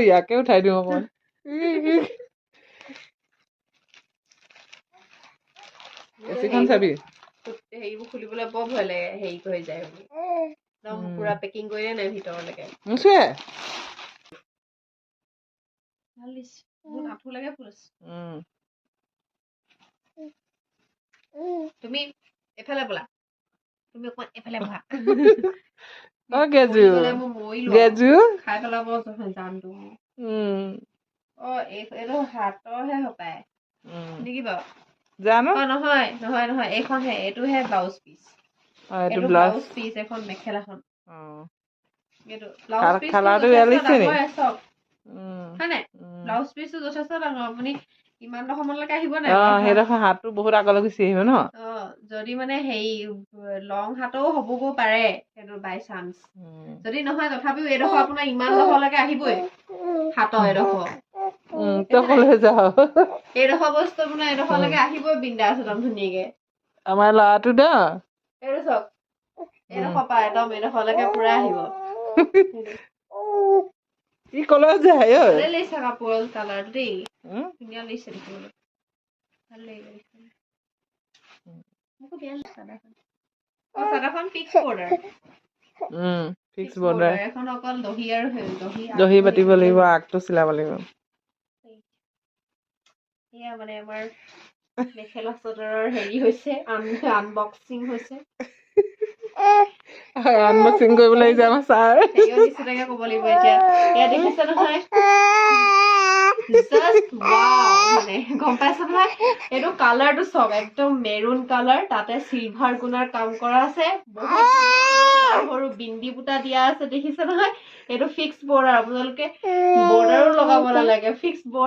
ইয়াকে উঠাই দিওঁ অকণ এচিখন চাবি হেৰিবোৰ খুলিবলৈ বৰ ভয় লাগে হেৰি হৈ যায় বুলি একদম পুৰা পেকিং কৰিলে নাই ভিতৰলৈকে নিশ্চয় ভাল দিছে বহুত আঁঠু লাগে ফুল আছে তুমি এফালে বলা তুমি অকমান এফালে বহা গেজু মই মৰিলো গেজু খাই পেলাব জানটো এইটো হাতৰহে হপায় নেকি বাৰু জানো নহয় নহয় নহয় এইখনহে এইটোহে ব্লাউজ পিচ এইটো ব্লাউজ পিচ এখন মেখেলাখন এইটো ব্লাউজ পিচটো যথেষ্ট ডাঙৰ চক হয় নাই ব্লাউজ পিচটো যথেষ্ট ডাঙৰ আপুনি ইমান সময়লৈকে আহিব নাই সেইডোখৰ হাতটো বহুত আগলৈ গুচি আহিব ন যদি মানে হেৰি লং হাতও হ'বগৈ পাৰে সেইটো বাই চান্স যদি নহয় তথাপিও এইডোখৰ আপোনাৰ ইমান ডোখৰলৈকে আহিবই হাতৰ এইডোখৰ এইডোখৰ বস্তু আপোনাৰ এইডোখৰলৈকে আহিবই বিন্দাছ একদম ধুনীয়াকে আমাৰ ল'ৰাটো ন এইটো চাওক এইডোখৰ পৰা একদম এইডোখৰলৈকে পুৰা আহিব ই কলৈ যায় ভালে লাগিছে কাপোৰৰ কালাৰটো দেই ধুনীয়া লাগিছে দেখিবলৈ ভাল লাগিছে মোকো দিয়া চাদৰখন চাদৰখন ফিক্স বৰ্ডাৰ ফিক্স বৰ্ডাৰ এখন অকল দহি আৰু দহি বাতিব লাগিব আগটো চিলাব লাগিব এয়া মানে আমাৰ মেখেলা চাদৰৰ হেৰি হৈছে আনবক্সিং হৈছে আনবক্সিং কৰিবলৈ আহিছে আমাৰ ছাৰ হেৰিও নিচিনাকে ক'ব লাগিব এতিয়া এয়া দেখিছে নহয় জাষ্ট ৱাও মানে গম পাইছে নহয় এইটো কালাৰটো চাওক একদম মেৰুন কালাৰ তাতে চিলভাৰ গুণাৰ কাম কৰা আছে বহুত সৰু বিন্দি বুটা দিয়া আছে দেখিছে নহয় এইটো ফিক্স বৰ্ডাৰ আপোনালোকে বৰ্ডাৰো লগাব নালাগে ফিক্স বৰ্ডাৰ